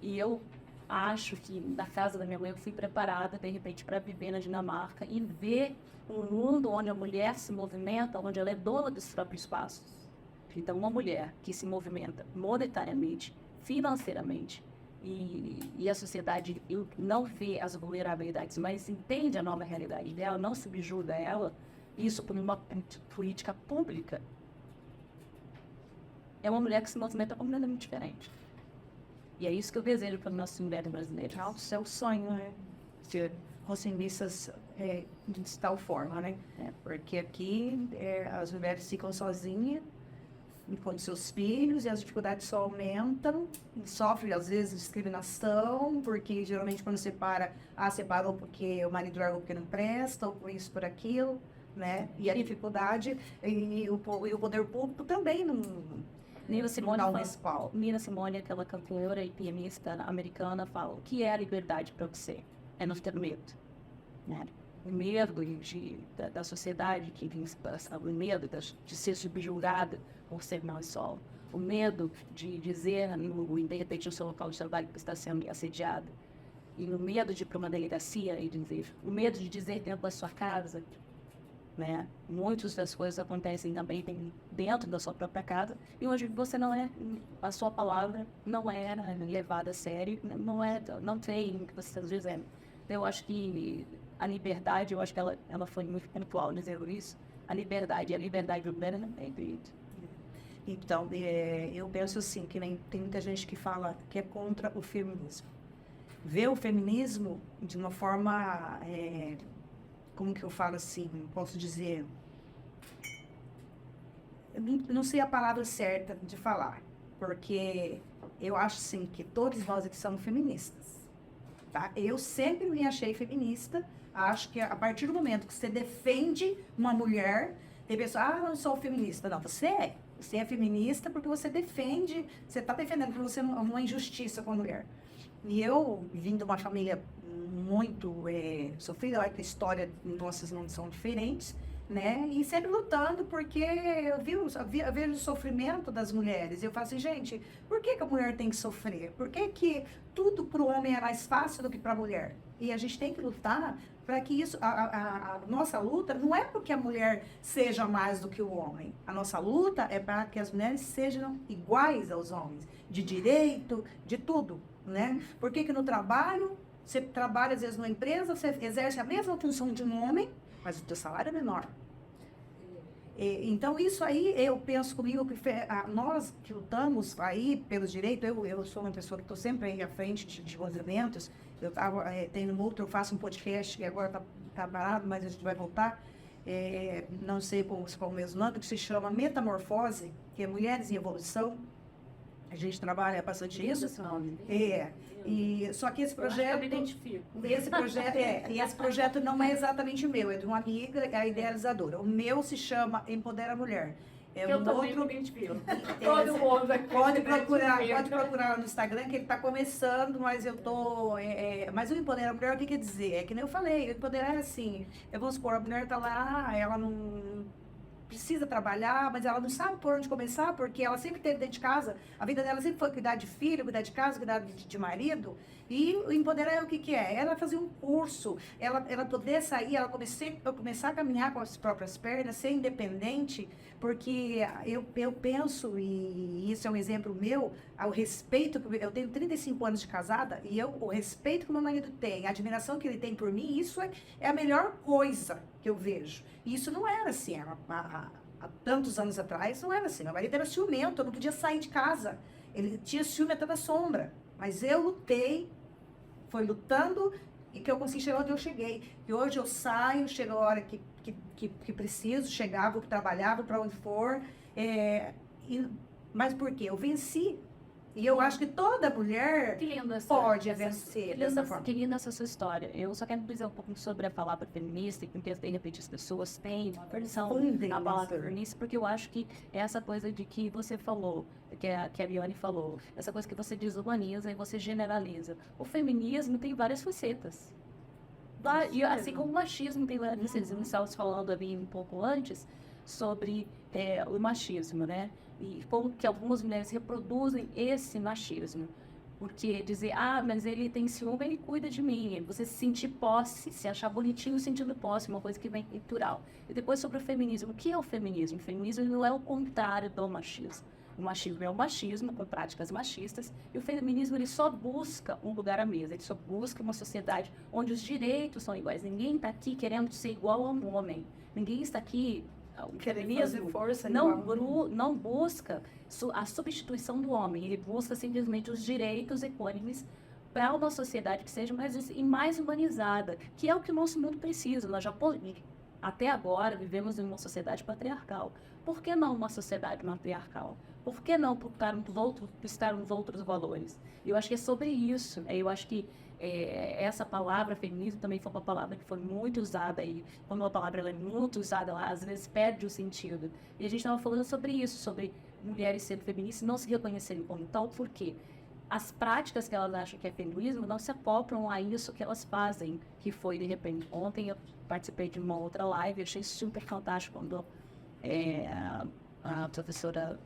E eu acho que na casa da minha mãe eu fui preparada, de repente, para viver na Dinamarca e ver um mundo onde a mulher se movimenta, onde ela é dona dos próprios espaços. Então, uma mulher que se movimenta monetariamente, financeiramente, e a sociedade não vê as vulnerabilidades, mas entende a nova realidade dela, não subjuga ela, isso por uma política pública, é uma mulher que se movimenta completamente diferente. E é isso que eu desejo para as nossas mulheres brasileiras. É o sonho, né? Ser rocinguistas de tal forma, né? Porque aqui as mulheres ficam sozinhas com seus filhos e as dificuldades só aumentam, sofrem às vezes discriminação, porque geralmente quando separa, separou porque o marido largou porque não presta, ou por isso, por aquilo, né? E a dificuldade, e o poder público também não Nina Simone, dá um respaldo. Nina Simone, aquela cantora e pianista americana, fala: o que é a liberdade para você? É não ter medo, né? O medo da sociedade que o medo de ser subjugada por ser não só, o medo de dizer de repente no seu local de trabalho que está sendo assediado, e o medo de ir para uma delegacia e dizer, o medo de dizer dentro da sua casa, né? Muitas das coisas acontecem também dentro da sua própria casa, e onde você a sua palavra não é levada a sério, não tem o que você está dizendo. Então, eu acho que a liberdade, eu acho que ela foi muito pontual dizendo isso. A liberdade do Brennan é direito. Então, eu penso assim, que tem muita gente que fala que é contra o feminismo. Vê o feminismo de uma forma, como que eu falo assim, posso dizer, eu não sei a palavra certa de falar, porque eu acho assim que todos nós aqui somos feministas. Tá? Eu sempre me achei feminista, acho que a partir do momento que você defende uma mulher, tem pessoa, não sou feminista. Não, você é feminista porque você está defendendo para você uma injustiça com a mulher. E eu vim de uma família muito sofrida, olha que a história nossas não são diferentes, né? E sempre lutando, porque eu vejo o sofrimento das mulheres. Eu falo assim, gente, por que a mulher tem que sofrer? Por que tudo para o homem é mais fácil do que para a mulher? E a gente tem que lutar para que isso, a nossa luta não é porque a mulher seja mais do que o homem. A nossa luta é para que as mulheres sejam iguais aos homens, de direito, de tudo, né? Por que no trabalho, você trabalha às vezes numa empresa, você exerce a mesma função de um homem, mas o teu salário é menor. Então, isso aí, eu penso comigo, que nós que lutamos aí pelos direitos, eu sou uma pessoa que estou sempre aí à frente de movimentos, eu faço um podcast que agora está parado, mas a gente vai voltar, não sei qual o mesmo nome, que se chama Metamorfose, que é Mulheres em Evolução. A gente trabalha bastante isso. Só que esse projeto. Esse projeto não é exatamente meu, é de uma amiga, a idealizadora. O meu se chama Empodera a Mulher. Também me identifico. Todo mundo aqui. Pode procurar no Instagram, que ele está começando, mas eu tô. Mas o Empodera a Mulher, o que quer dizer? É que nem eu falei, o empoderar é assim. Vamos supor, a mulher está lá, ela não precisa trabalhar, mas ela não sabe por onde começar, porque ela sempre teve dentro de casa, a vida dela sempre foi cuidar de filho, cuidar de casa, cuidar de marido, e o empoderar o que é? Ela fazer um curso, ela poder sair, ela começar a caminhar com as próprias pernas, ser independente, porque eu penso, e isso é um exemplo meu, ao respeito, eu tenho 35 anos de casada, e o respeito que o meu marido tem, a admiração que ele tem por mim, isso é a melhor coisa que eu vejo. E isso não era assim, há tantos anos atrás, não era assim. Meu marido era ciumento, eu não podia sair de casa. Ele tinha ciúme até da sombra. Mas eu lutei, foi lutando, e que eu consegui chegar onde eu cheguei. E hoje eu saio, chega a hora que preciso, chegava, trabalhava, para onde for. E Mas por quê? Eu venci. E eu acho que toda mulher Que lindo essa, pode essa- vencer que dessa linda, forma. que linda essa sua história. Eu só quero dizer um pouco sobre a palavra feminista, e porque de repente as pessoas têm uma versão da palavra feminista, porque eu acho que é essa coisa de que você falou, que a Bione falou, essa coisa que você desumaniza e você generaliza. O feminismo tem várias facetas. E assim como o machismo tem várias facetas. Nós estávamos falando ali um pouco antes sobre o machismo, né? E como que algumas mulheres reproduzem esse machismo. Porque dizer, mas ele tem ciúme, ele cuida de mim. Você se sentir posse, se achar bonitinho sentindo posse, uma coisa que vem cultural. E depois sobre o feminismo. O que é o feminismo? O feminismo não é o contrário do machismo. O machismo é o machismo, com práticas machistas. E o feminismo, ele só busca um lugar à mesa. Ele só busca uma sociedade onde os direitos são iguais. Ninguém está aqui querendo ser igual a um homem. Ninguém está aqui... O feminismo força não busca a substituição do homem, ele busca simplesmente os direitos equânimes para uma sociedade que seja mais humanizada, que é o que o nosso mundo precisa. Nós já até agora vivemos em uma sociedade patriarcal. Por que não uma sociedade matriarcal? Por que não buscar uns outros valores? Eu acho que é sobre isso. Eu acho que essa palavra feminismo também foi uma palavra que foi muito usada aí. Como uma palavra ela é muito usada, ela às vezes perde o sentido. E a gente estava falando sobre isso, sobre mulheres sendo feministas e não se reconhecerem como tal, por quê? As práticas que elas acham que é feminismo não se acoplam a isso que elas fazem, que foi, de repente, ontem eu participei de uma outra live, achei super fantástico quando a professora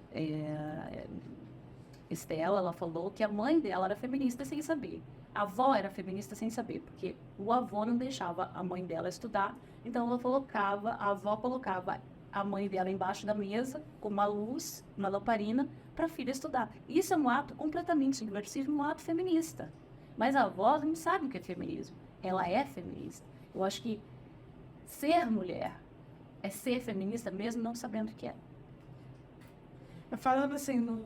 Estela, ela falou que a mãe dela era feminista sem saber. A avó era feminista sem saber, porque o avô não deixava a mãe dela estudar, então a avó colocava a mãe dela embaixo da mesa, com uma luz, uma lamparina, para a filha estudar. Isso é um ato completamente subversivo, um ato feminista. Mas a avó não sabe o que é feminismo. Ela é feminista. Eu acho que ser mulher é ser feminista mesmo não sabendo o que é. Falando assim, no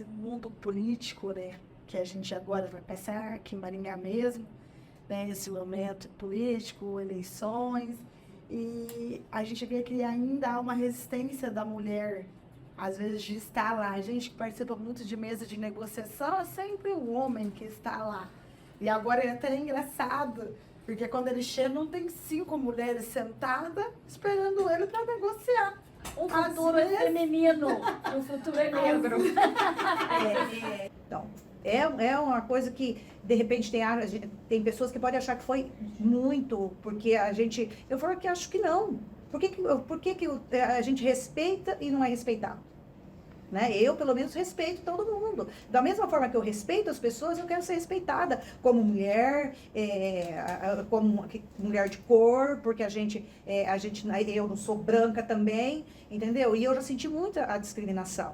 mundo político, né, que a gente agora vai passar aqui em Maringá mesmo, né, esse momento político, eleições, e a gente vê que ainda há uma resistência da mulher, às vezes, de estar lá. A gente que participa muito de mesa de negociação, é sempre o homem que está lá. E agora é até engraçado, porque quando ele chega, não tem 5 mulheres sentadas esperando ele para negociar. O futuro é feminino, o futuro é negro. Então, é uma coisa que, de repente, tem pessoas que podem achar que foi muito, porque eu falo que acho que não. Por que a gente respeita e não é respeitado? Né? Eu, pelo menos, respeito todo mundo. Da mesma forma que eu respeito as pessoas, eu quero ser respeitada como mulher, como mulher de cor, porque eu não sou branca também, entendeu? E eu já senti muito a discriminação.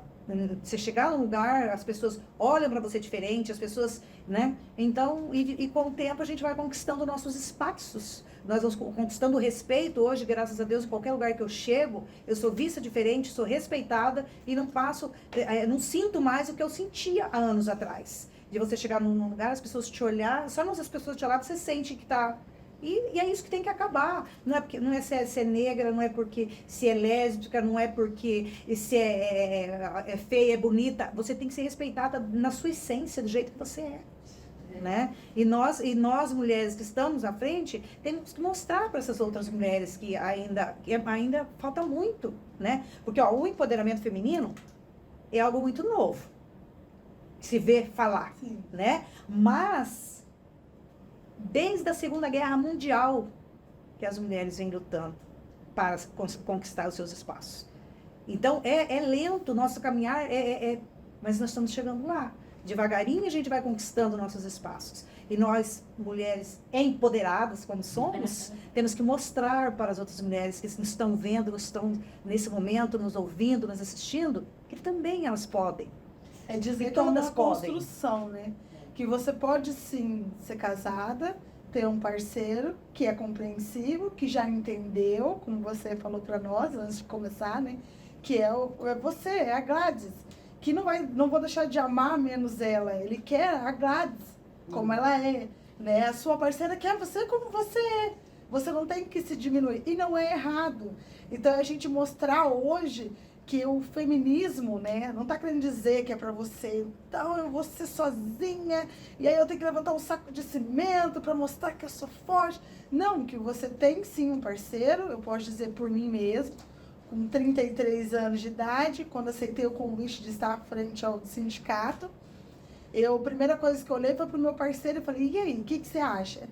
Você chegar num lugar, as pessoas olham para você diferente, as pessoas, né? Então, e com o tempo a gente vai conquistando nossos espaços. Nós vamos conquistando o respeito hoje, graças a Deus, em qualquer lugar que eu chego, eu sou vista diferente, sou respeitada e não sinto mais o que eu sentia há anos atrás. De você chegar num lugar, as pessoas te olhar, só as pessoas te olhar, você sente que tá... E é isso que tem que acabar. Não é se é negra, não é porque se é lésbica, não é porque se é feia, é bonita. Você tem que ser respeitada na sua essência, do jeito que você é. Né? E nós mulheres que estamos à frente, temos que mostrar para essas outras mulheres que ainda falta muito, né? Porque o empoderamento feminino é algo muito novo, se vê falar, né? Mas desde a Segunda Guerra Mundial que as mulheres vêm lutando para conquistar os seus espaços. Então é lento o nosso caminhar, mas nós estamos chegando lá. Devagarinho a gente vai conquistando nossos espaços. E nós, mulheres empoderadas como somos, temos que mostrar para as outras mulheres que nos estão vendo, nos estão nesse momento, nos ouvindo, nos assistindo, que também elas podem. É dizer E que é uma todas podem. construção, né? Que você pode sim ser casada, ter um parceiro que é compreensivo, que já entendeu, como você falou para nós antes de começar, né? Que é você, é a Gladys. Que não vou deixar de amar menos ela. Ele quer a Gladys como ela é, né? A sua parceira quer você como você é. Você não tem que se diminuir. E não é errado. Então, a gente mostrar hoje que o feminismo, né, não tá querendo dizer que é pra você, então eu vou ser sozinha, e aí eu tenho que levantar um saco de cimento pra mostrar que eu sou forte. Não, que você tem sim um parceiro, eu posso dizer por mim mesmo, com 33 anos de idade, quando aceitei o convite de estar à frente ao sindicato, a primeira coisa que eu olhei foi pro meu parceiro e falei, e aí, o que você acha?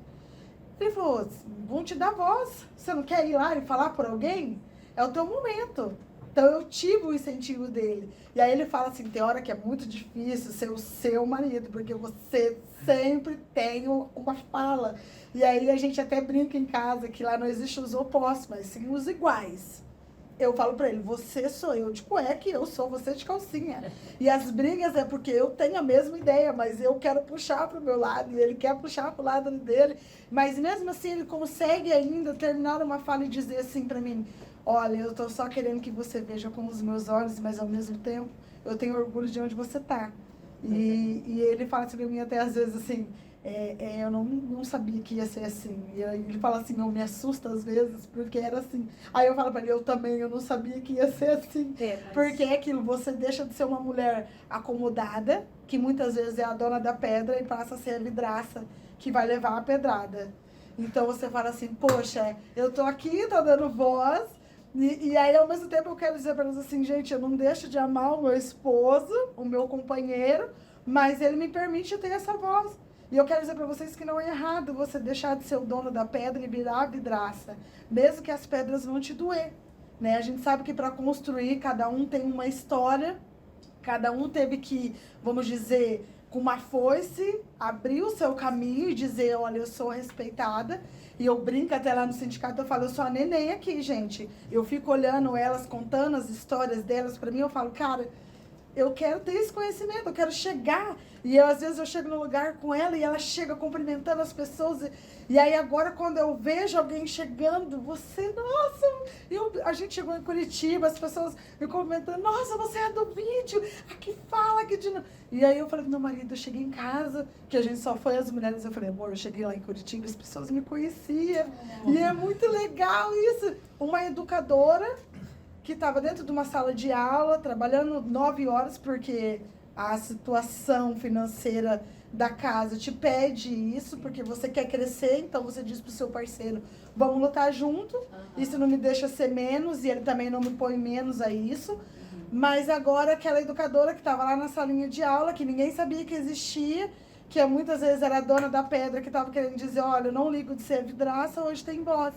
Ele falou, vão te dar voz, você não quer ir lá e falar por alguém? É o teu momento. Então eu tive o incentivo dele. E aí ele fala assim, tem hora que é muito difícil ser o seu marido, porque você sempre tem uma fala. E aí a gente até brinca em casa que lá não existe os opostos, mas sim os iguais. Eu falo pra ele, você sou eu de cueca e eu sou você de calcinha. E as brigas é porque eu tenho a mesma ideia, mas eu quero puxar pro meu lado e ele quer puxar pro lado dele. Mas mesmo assim ele consegue ainda terminar uma fala e dizer assim pra mim, olha, eu tô só querendo que você veja com os meus olhos, mas ao mesmo tempo eu tenho orgulho de onde você tá. E ele fala assim pra mim até às vezes assim, eu não sabia que ia ser assim. E aí ele fala assim, eu me assusta às vezes, porque era assim. Aí eu falo pra ele, eu não sabia que ia ser assim. Porque é aquilo, você deixa de ser uma mulher acomodada, que muitas vezes é a dona da pedra, e passa a ser a vidraça, que vai levar a pedrada. Então você fala assim, poxa, eu tô aqui, tô dando voz, e aí ao mesmo tempo eu quero dizer pra eles assim, gente, eu não deixo de amar o meu esposo, o meu companheiro, mas ele me permite ter essa voz. E eu quero dizer para vocês que não é errado você deixar de ser o dono da pedra e virar a vidraça, mesmo que as pedras vão te doer, né? A gente sabe que para construir, cada um tem uma história, cada um teve que, vamos dizer, com uma foice, abrir o seu caminho e dizer, olha, eu sou respeitada. E eu brinco até lá no sindicato, eu falo, eu sou a neném aqui, gente. Eu fico olhando elas, contando as histórias delas para mim, eu falo, cara, eu quero ter esse conhecimento, eu quero chegar. E eu, às vezes eu chego no lugar com ela e ela chega cumprimentando as pessoas. E aí agora quando eu vejo alguém chegando, você, nossa, a gente chegou em Curitiba, as pessoas me cumprimentando, nossa, você é do vídeo, aqui fala, aqui de novo. E aí eu falei pro meu marido, eu cheguei em casa, que a gente só foi as mulheres, eu falei, amor, eu cheguei lá em Curitiba, as pessoas me conheciam. E é muito legal isso. Uma educadora que estava dentro de uma sala de aula, trabalhando 9 horas, porque a situação financeira da casa te pede isso, porque você quer crescer, então você diz pro seu parceiro, vamos lutar junto, isso não me deixa ser menos, e ele também não me põe menos a isso. Mas agora aquela educadora que estava lá na salinha de aula, que ninguém sabia que existia, que muitas vezes era a dona da pedra, que estava querendo dizer, olha, eu não ligo de ser vidraça, hoje tem voz.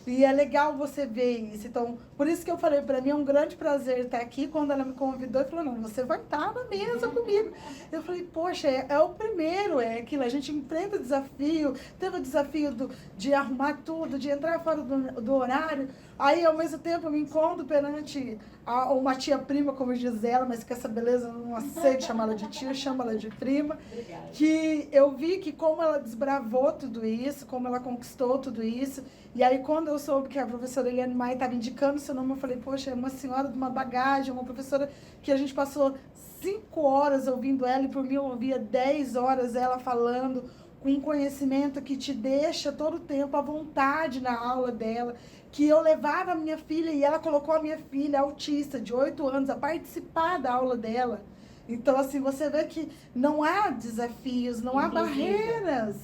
E é legal você ver isso. Então, por isso que eu falei, para mim é um grande prazer estar aqui. Quando ela me convidou, ela falou, não, você vai estar na mesa comigo. Eu falei, poxa, é o primeiro, é aquilo. A gente enfrenta o desafio, teve o desafio de arrumar tudo, de entrar fora do horário. Aí, ao mesmo tempo, eu me encontro perante uma tia-prima, como diz ela, mas que essa beleza eu não aceito chamar ela de tia, chama ela de prima. Obrigada. Que eu vi que como ela desbravou tudo isso, como ela conquistou tudo isso. E aí, quando eu soube que a professora Eliane Maia estava indicando seu nome, eu falei, poxa, é uma senhora de uma bagagem, uma professora que a gente passou 5 horas ouvindo ela, e por mim eu ouvia 10 horas ela falando, com um conhecimento que te deixa todo o tempo à vontade na aula dela, que eu levava a minha filha, e ela colocou a minha filha autista, de 8 anos, a participar da aula dela. Então, assim, você vê que não há desafios, não há barreiras.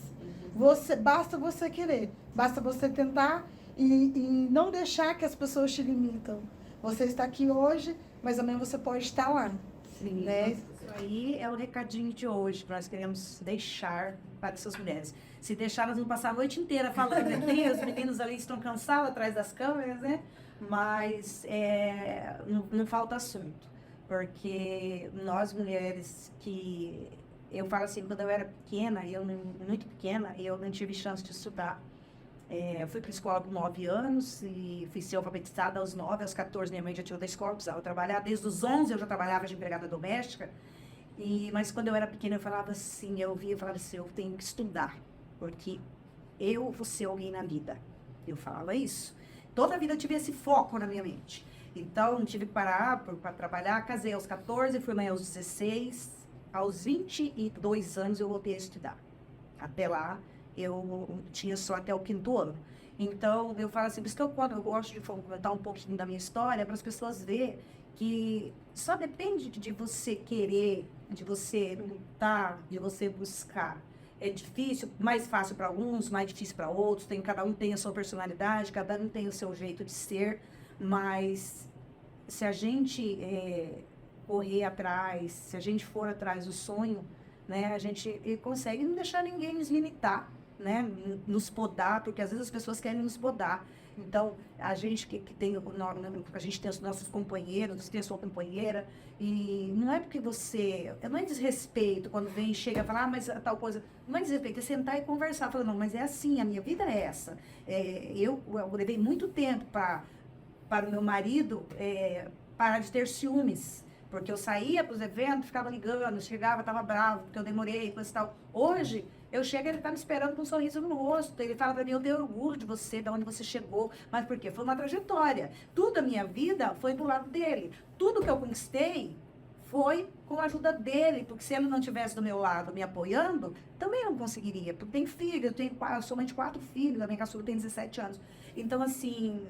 Basta você querer, basta você tentar e não deixar que as pessoas te limitam. Você está aqui hoje, mas amanhã você pode estar lá. Sim, né? Isso aí é o recadinho de hoje que nós queremos deixar para essas mulheres. Se deixar, elas vão passar a noite inteira falando, né? Os meninos ali estão cansados atrás das câmeras, né? Mas não falta assunto. Porque nós mulheres que... Eu falo assim, quando eu era pequena, muito pequena, eu não tive chance de estudar. Eu fui para a escola com 9 anos e fui ser alfabetizada aos 9, aos 14 minha mãe já tirou da escola, precisava trabalhar. Desde os 11 eu já trabalhava de empregada doméstica. Mas quando eu era pequena eu falava assim, eu falava assim, eu tenho que estudar, porque eu vou ser alguém na vida. Eu falava isso. Toda a vida eu tive esse foco na minha mente. Então, tive que parar para trabalhar. Casei aos 14, fui mãe aos 16. Aos 22 anos eu voltei a estudar. Até lá, eu tinha só até o 5º ano. Então, eu falo assim, por isso que quando eu gosto de comentar um pouquinho da minha história, para as pessoas verem que só depende de você querer, de você lutar, de você buscar. É difícil, mais fácil para alguns, mais difícil para outros. Cada um tem a sua personalidade, cada um tem o seu jeito de ser, mas se a gente correr atrás, se a gente for atrás do sonho, né, a gente consegue não deixar ninguém nos limitar, né, nos podar, porque às vezes as pessoas querem nos podar. Então, a gente que tem, a gente tem os nossos companheiros, tem a sua companheira, e não é porque não é desrespeito quando vem, chega e fala, mas tal coisa, não é desrespeito, é sentar e conversar, falando, não, mas é assim, a minha vida é essa. Eu levei muito tempo para o meu marido parar de ter ciúmes, porque eu saía para os eventos, ficava ligando, chegava, estava bravo, porque eu demorei, coisa e tal. Hoje, eu chego, ele está me esperando com um sorriso no rosto. Ele fala para mim, eu tenho orgulho de você, de onde você chegou. Mas por quê? Foi uma trajetória. Tudo a minha vida foi do lado dele. Tudo que eu conquistei foi com a ajuda dele. Porque se ele não estivesse do meu lado me apoiando, também não conseguiria. Porque tem filho, eu sou mãe de 4 filhos, a minha caçula tem 17 anos. Então, assim,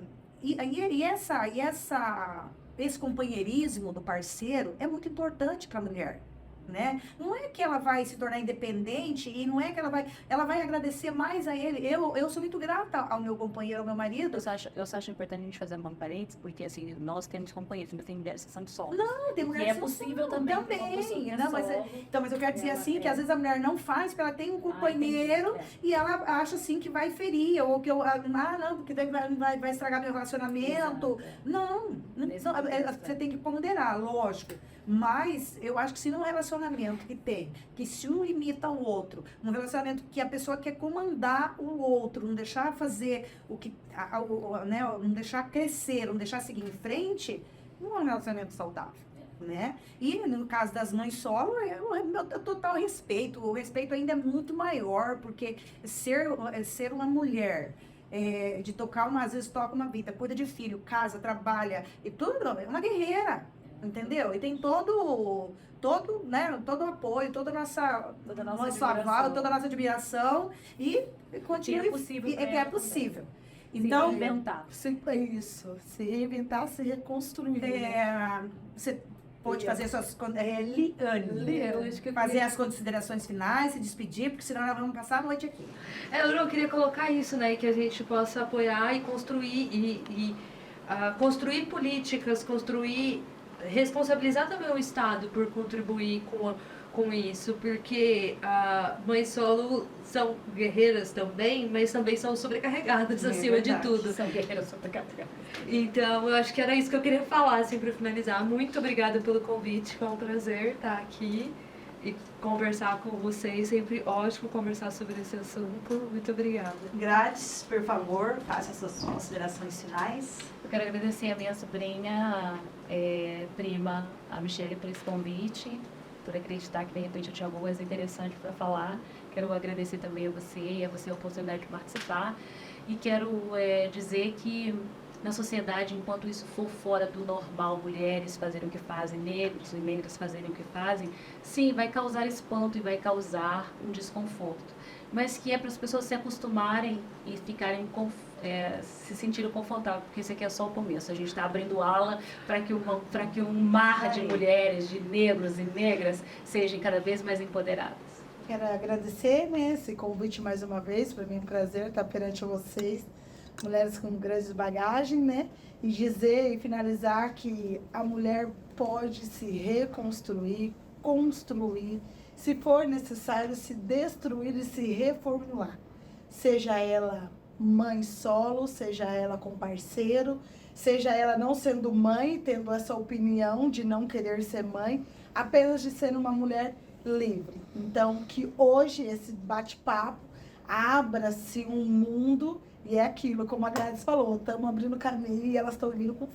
esse companheirismo do parceiro é muito importante para a mulher. Né? Não é que ela vai se tornar independente e não é que ela vai agradecer mais a ele. Eu sou muito grata ao meu companheiro, ao meu marido. Eu só acho importante a gente fazer uma parênteses, porque assim, nós temos companheiros, mas tem mulheres que são solos. Não, tem mulheres que é possível também. Não, mas eu quero dizer assim, que às vezes a mulher não faz, porque ela tem um companheiro e ela acha assim que vai ferir, ou que não, porque vai estragar meu relacionamento. Não, você tem que ponderar, lógico. Mas eu acho que se num relacionamento que se um limita ao outro, um relacionamento que a pessoa quer comandar o outro, não deixar fazer né, não deixar crescer, não deixar seguir em frente, não é um relacionamento saudável. Né? E no caso das mães solo, meu total respeito. O respeito ainda é muito maior, porque ser uma mulher, de tocar às vezes toca uma vida, cuida de filho, casa, trabalha e tudo, é uma guerreira. Entendeu? E tem todo o apoio, toda a nossa aval, toda a nossa admiração e continua. É possível. É possível. Então, se reinventar. Se reinventar, se reconstruir. Você pode fazer fazer as considerações finais, se despedir, porque senão nós vamos passar a noite aqui. Eu queria colocar isso, né? Que a gente possa apoiar e construir construir políticas, responsabilizar também o Estado por contribuir com isso, porque mães solo são guerreiras também, mas também são sobrecarregadas acima de tudo. São guerreiras sobrecarregadas. Então, eu acho que era isso que eu queria falar, assim, para finalizar. Muito obrigada pelo convite, foi um prazer estar aqui e conversar com vocês. Sempre ótimo conversar sobre esse assunto. Muito obrigada. Grátis, por favor, faça as suas considerações finais. Eu quero agradecer a minha sobrinha, prima, a Michelle, por esse convite, por acreditar que de repente eu tinha alguma coisa interessante para falar. Quero agradecer também a você a oportunidade de participar. E quero dizer que na sociedade, enquanto isso for fora do normal, mulheres fazerem o que fazem, negros e negras fazerem o que fazem, sim, vai causar espanto e vai causar um desconforto. Mas que é para as pessoas se acostumarem e ficarem se sentirem confortáveis, porque isso aqui é só o começo. A gente está abrindo ala para que um mar de mulheres, de negros e negras sejam cada vez mais empoderadas. Quero agradecer, né, esse convite mais uma vez. Para mim é um prazer estar perante vocês, mulheres com grandes bagagens, né? E dizer e finalizar que a mulher pode se reconstruir, construir, se for necessário, se destruir e se reformular. Seja ela mãe solo, seja ela com parceiro, seja ela não sendo mãe, tendo essa opinião de não querer ser mãe, apenas de ser uma mulher livre. Então, que hoje esse bate-papo abra-se um mundo, e é aquilo, como a Gladys falou, estamos abrindo caminho e elas estão vindo com